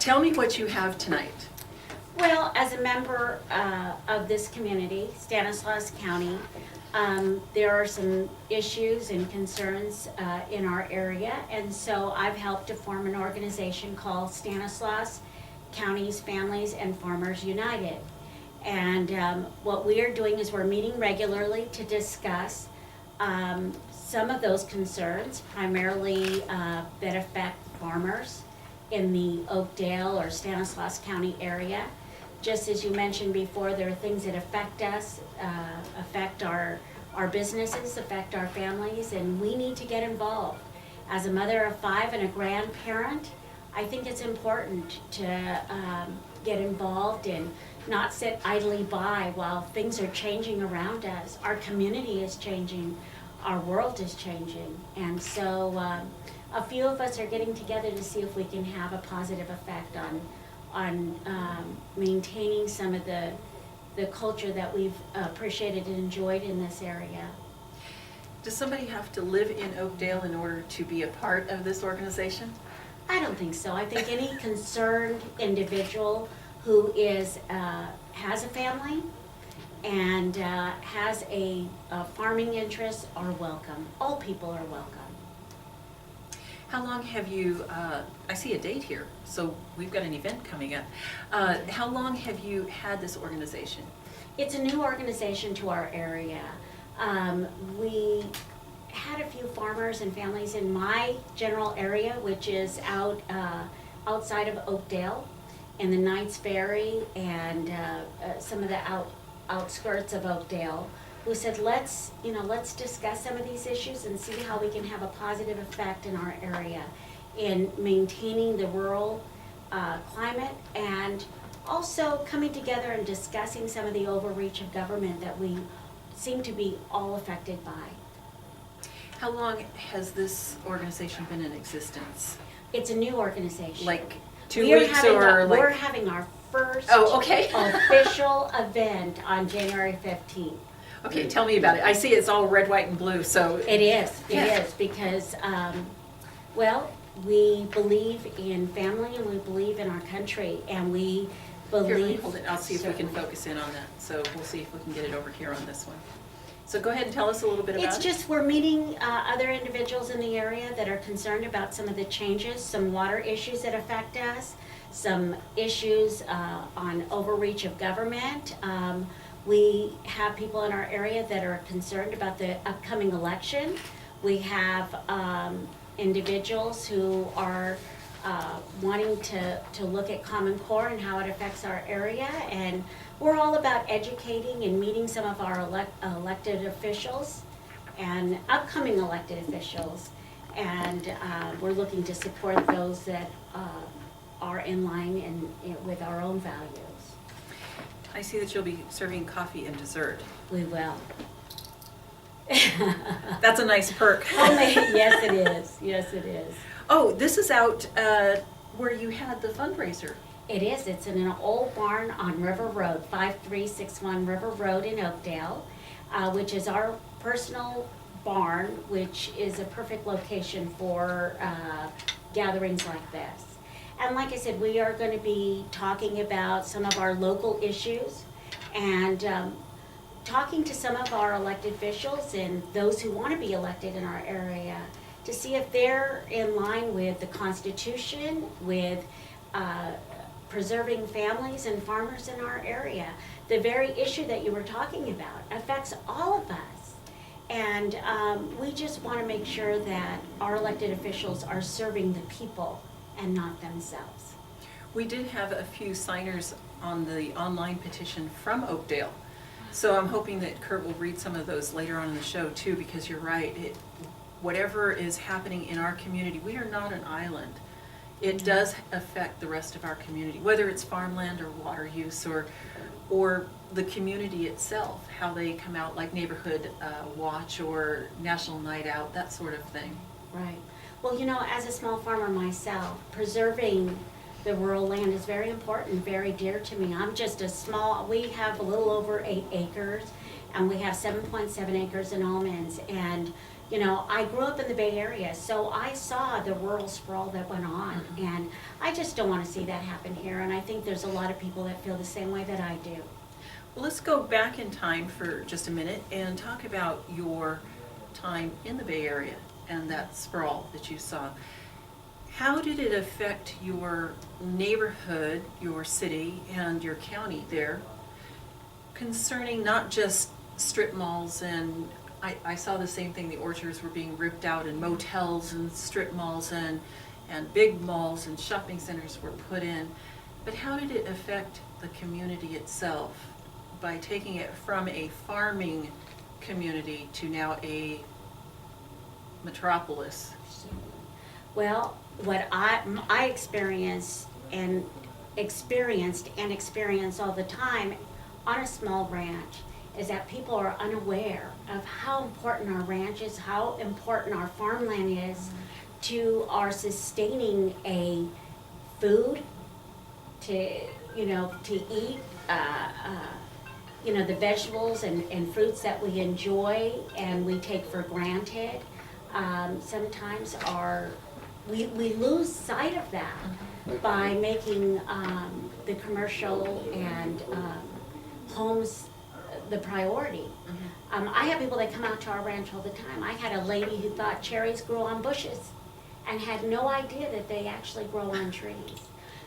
Tell me what you have tonight. Well, as a member of this community, Stanislaus County, there are some issues and concerns in our area, and so I've helped to form an organization called Stanislaus County's Families and Farmers United. And what we are doing is we're meeting regularly to discuss some of those concerns, primarily that affect farmers in the Oakdale or Stanislaus County area. Just as you mentioned before, there are things that affect us, affect our businesses, affect our families, and we need to get involved. As a mother of 5 and a grandparent, I think it's important to get involved and not sit idly by while things are changing around us. Our community is changing, our world is changing, and so a few of us are getting together to see if we can have a positive effect on maintaining some of the culture that we've appreciated and enjoyed in this area. Does somebody have to live in Oakdale in order to be a part of this organization? I don't think so. I think any concerned individual who is has a family and has a farming interest are welcome. All people are welcome. How long have you, I see a date here, so we've got an event coming up. How long have you had this organization? It's a new organization to our area. We had a few farmers and families in my general area, which is outside of Oakdale, in the Knights Ferry and some of the outskirts of Oakdale, who said, let's discuss some of these issues and see how we can have a positive effect in our area in maintaining the rural climate, and also coming together and discussing some of the overreach of government that we seem to be all affected by. How long has this organization been in existence? It's a new organization. Like 2 weeks or like? We're having our first okay. official event on January 15th. Okay, tell me about it. I see it's all red, white, and blue, so. It is Yeah. because, well, we believe in family and we believe in our country, and we believe. Here, hold it. I'll see if we can focus in on that. So we'll see if we can get it over here on this one. So go ahead and tell us a little bit about it. It's just we're meeting other individuals in the area that are concerned about some of the changes, some water issues that affect us, some issues on overreach of government. We have people in our area that are concerned about the upcoming election. We have individuals who are wanting to look at Common Core and how it affects our area, and we're all about educating and meeting some of our elected officials and upcoming elected officials, and we're looking to support those that are in line with our own values. I see that you'll be serving coffee and dessert. We will. That's a nice perk. Homemade, yes it is, yes it is. Oh, this is out where you had the fundraiser. It is. It's in an old barn on River Road, 5361 River Road in Oakdale, which is our personal barn, which is a perfect location for gatherings like this. And like I said, we are going to be talking about some of our local issues and talking to some of our elected officials and those who want to be elected in our area to see if they're in line with the Constitution, with preserving families and farmers in our area. The very issue that you were talking about affects all of us. And we just want to make sure that our elected officials are serving the people and not themselves. We did have a few signers on the online petition from Oakdale. So I'm hoping that Kurt will read some of those later on in the show too, because you're right. Whatever is happening in our community, we are not an island. It does affect the rest of our community, whether it's farmland or water use or the community itself, how they come out like neighborhood watch or national night out, that sort of thing. Right. Well, as a small farmer myself, preserving the rural land is very important, very dear to me. I'm just we have a little over 8 acres, and we have 7.7 acres in almonds, and You know, I grew up in the Bay Area, so I saw the rural sprawl that went on, and I just don't want to see that happen here, and I think there's a lot of people that feel the same way that I do. Well, let's go back in time for just a minute and talk about your time in the Bay Area and that sprawl that you saw. How did it affect your neighborhood, your city, and your county there concerning not just strip malls and I saw the same thing, the orchards were being ripped out and motels and strip malls and big malls and shopping centers were put in. But how did it affect the community itself by taking it from a farming community to now a metropolis? Well, what I experienced all the time on a small ranch is that people are unaware of how important our ranch is, how important our farmland is to our sustaining a food to eat, the vegetables and fruits that we enjoy and we take for granted. Sometimes we lose sight of that by making the commercial and homes the priority. I have people that come out to our ranch all the time. I had a lady who thought cherries grew on bushes and had no idea that they actually grow on trees.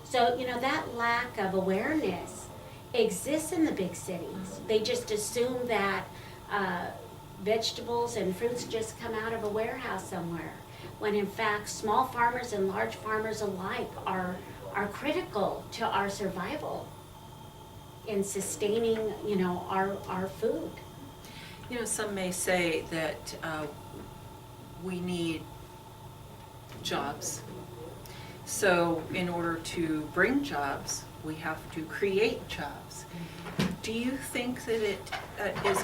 So, that lack of awareness exists in the big cities. They just assume that vegetables and fruits just come out of a warehouse somewhere, when in fact small farmers and large farmers alike are critical to our survival in sustaining, our food. Some may say that we need jobs. So in order to bring jobs, we have to create jobs. Do you think that it is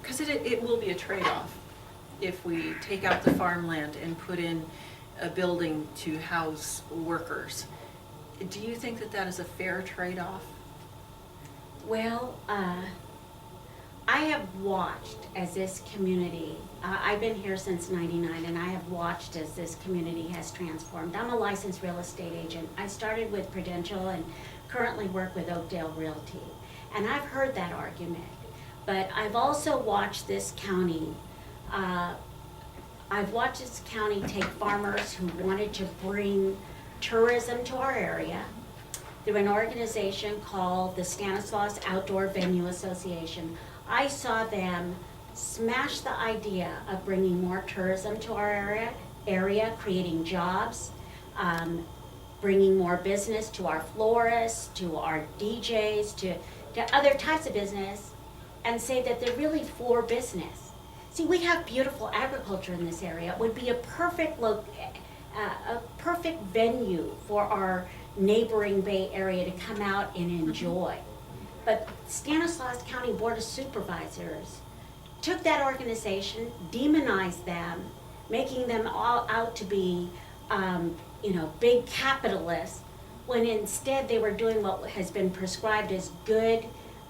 because it will be a trade-off if we take out the farmland and put in a building to house workers. Do you think that that is a fair trade-off? Well, I have watched as this community, I've been here since '99, and I have watched as this community has transformed. I'm a licensed real estate agent. I started with Prudential and currently work with Oakdale Realty. And I've heard that argument, but I've also watched this county, take farmers who wanted to bring tourism to our area through an organization called the Stanislaus Outdoor Venue Association. I saw them smash the idea of bringing more tourism to our area, creating jobs, bringing more business to our florists, to our DJs, to other types of business, and say that they're really for business. See, we have beautiful agriculture in this area. It would be a perfect venue for our neighboring Bay Area to come out and enjoy. But Stanislaus County Board of Supervisors took that organization, demonized them, making them all out to be, big capitalists, when instead they were doing what has been prescribed as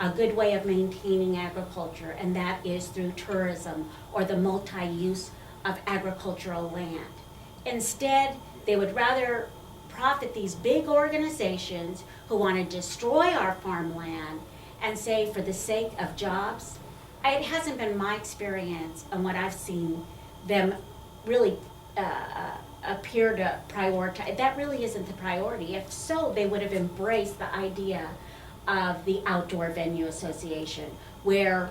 a good way of maintaining agriculture, and that is through tourism or the multi-use of agricultural land. Instead, they would rather profit these big organizations who want to destroy our farmland and say, for the sake of jobs. It hasn't been my experience and what I've seen them really appear to prioritize. That really isn't the priority. If so, they would have embraced the idea of the Outdoor Venue Association, where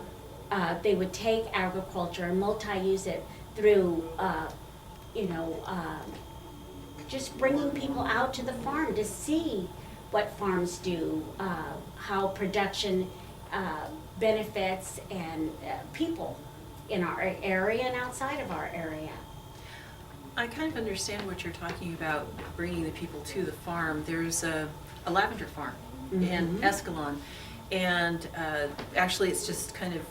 they would take agriculture and multi-use it through, just bringing people out to the farm to see what farms do, how production benefits and people in our area and outside of our area. I kind of understand what you're talking about, bringing the people to the farm. There's a lavender farm in Escalon, and actually it's just kind of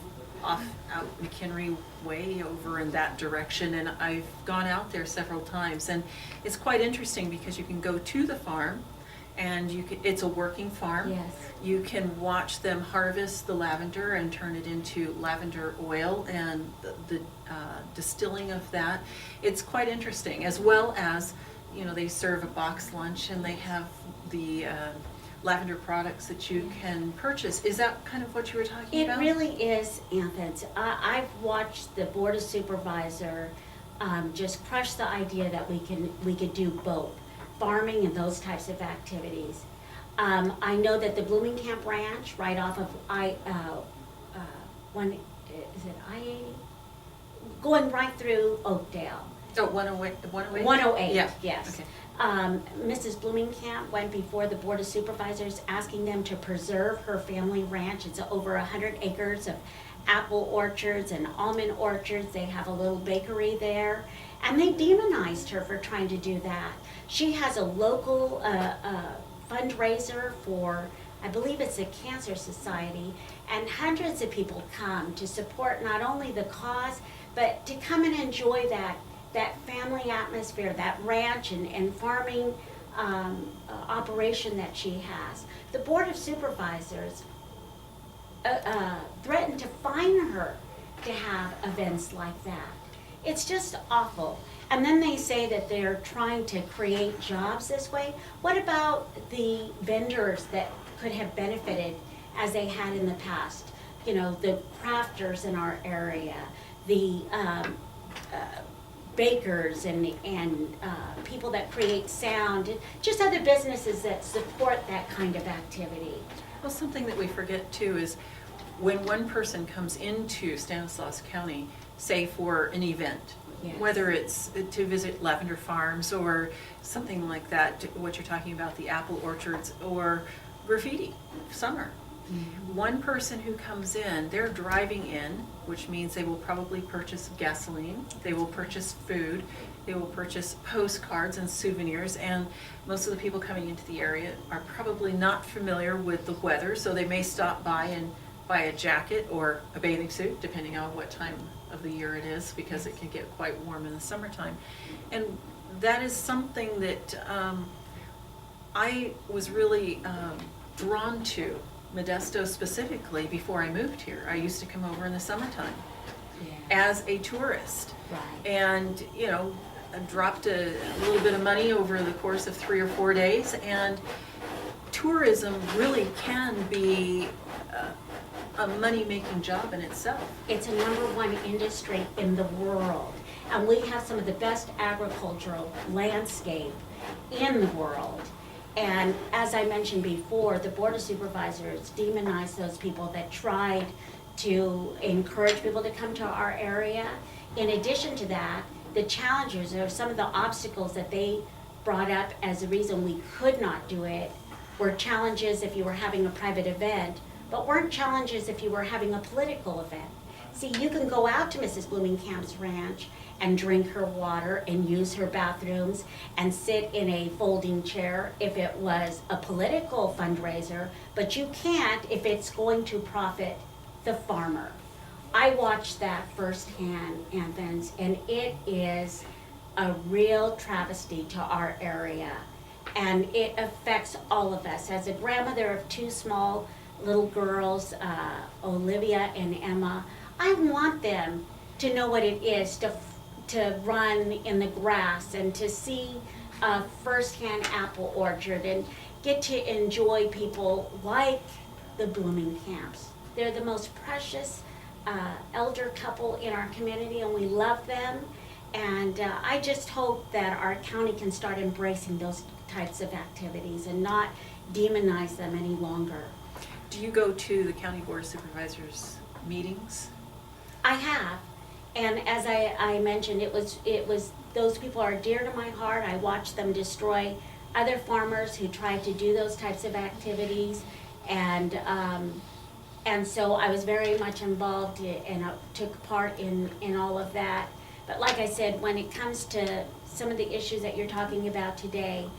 off out McHenry Way over in that direction, and I've gone out there several times, and it's quite interesting because you can go to the farm and it's a working farm. Yes. You can watch them harvest the lavender and turn it into lavender oil and the distilling of that. It's quite interesting, as well as, they serve a box lunch and they have the lavender products that you can purchase. Is that kind of what you were talking about? It really is, Athens. I've watched the Board of Supervisor just crush the idea that we could do both, farming and those types of activities. I know that the Bloomingcamp Ranch, right off of is it I-80? Going right through Oakdale. Oh, 108? 108, Yeah. yes. Okay. Mrs. Bloomingcamp went before the Board of Supervisors asking them to preserve her family ranch. It's over 100 acres of apple orchards and almond orchards. They have a little bakery there. And they demonized her for trying to do that. She has a local fundraiser for, I believe it's a cancer society, and hundreds of people come to support not only the cause, but to come and enjoy that family atmosphere, that ranch and farming operation that she has. The Board of Supervisors threatened to fine her to have events like that. It's just awful. And then they say that they're trying to create jobs this way. What about the vendors that could have benefited as they had in the past? The crafters in our area, the bakers and people that create sound, just other businesses that support that kind of activity. Well, something that we forget too is when one person comes into Stanislaus County, say for an event, Yes. whether it's to visit lavender farms or something like that, what you're talking about, the apple orchards or graffiti, summer. Mm-hmm. One person who comes in, they're driving in, which means they will probably purchase gasoline, they will purchase food, they will purchase postcards and souvenirs, and most of the people coming into the area are probably not familiar with the weather, so they may stop by and buy a jacket or a bathing suit, depending on what time of the year it is, because it can get quite warm in the summertime. And that is something that I was really drawn to Modesto specifically before I moved here. I used to come over in the summertime as a tourist. Right. And, I dropped a little bit of money over the course of 3 or 4 days, and tourism really can be a money-making job in itself. It's a #1 industry in the world, and we have some of the best agricultural landscape in the world. And as I mentioned before, the Board of Supervisors demonized those people that tried to encourage people to come to our area. In addition to that, the challenges or some of the obstacles that they brought up as a reason we could not do it were challenges if you were having a private event, but weren't challenges if you were having a political event. See, you can go out to Mrs. Bloomingcamp's ranch and drink her water and use her bathrooms and sit in a folding chair if it was a political fundraiser, but you can't if it's going to profit the farmer. I watched that firsthand, Athens, and it is a real travesty to our area. And it affects all of us. As a grandmother of 2 small little girls, Olivia and Emma, I want them to know what it is to run in the grass and to see a firsthand apple orchard and get to enjoy people like the Bloomingcamps. They're the most precious elder couple in our community, and we love them. And I just hope that our county can start embracing those types of activities and not demonize them any longer. Do you go to the County Board of Supervisors meetings? I have, and as I mentioned, it was those people are dear to my heart. I watched them destroy other farmers who tried to do those types of activities, and so I was very much involved and took part in all of that. But like I said, when it comes to some of the issues that you're talking about today,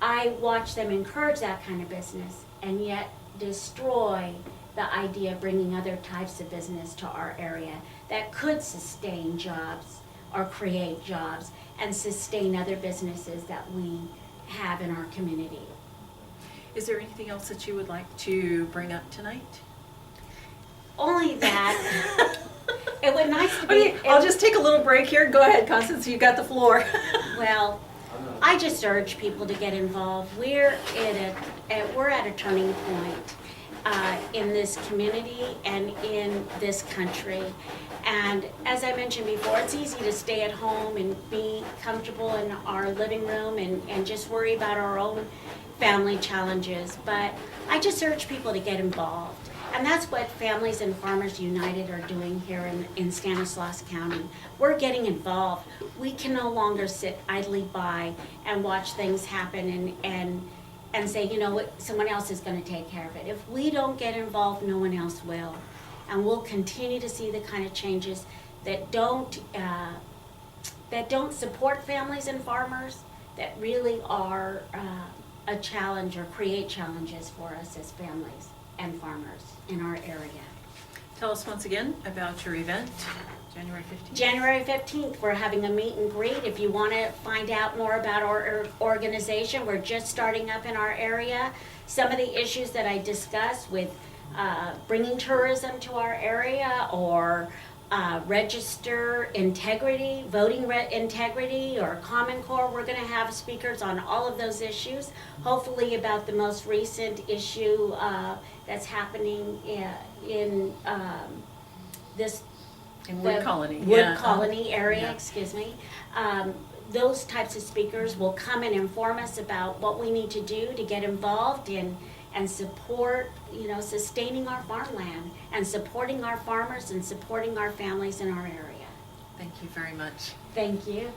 I watch them encourage that kind of business and yet destroy the idea of bringing other types of business to our area that could sustain jobs or create jobs and sustain other businesses that we have in our community. Is there anything else that you would like to bring up tonight? Only that, it would nice to Okay, be. I'll just take a little break here. Go ahead, Constance, you've got the floor. Well, I just urge people to get involved. We're at a turning point in this community and in this country. And as I mentioned before, it's easy to stay at home and be comfortable in our living room and just worry about our own family challenges. But I just urge people to get involved. And that's what Families and Farmers United are doing here in Stanislaus County. We're getting involved. We can no longer sit idly by and watch things happen and say, you know what, someone else is going to take care of it. If we don't get involved, no one else will. And we'll continue to see the kind of changes that don't support families and farmers, that really are a challenge or create challenges for us as families and farmers in our area. Tell us once again about your event, January 15th. January 15th, we're having a meet and greet. If you want to find out more about our organization, we're just starting up in our area. Some of the issues that I discussed with bringing tourism to our area, or register integrity, voting integrity, or Common Core. We're going to have speakers on all of those issues, hopefully about the most recent issue that's happening in this Wood Colony. Wood Colony area, Yeah. excuse me. Those types of speakers will come and inform us about what we need to do to get involved in and support, sustaining our farmland and supporting our farmers and supporting our families in our area. Thank you very much. Thank you.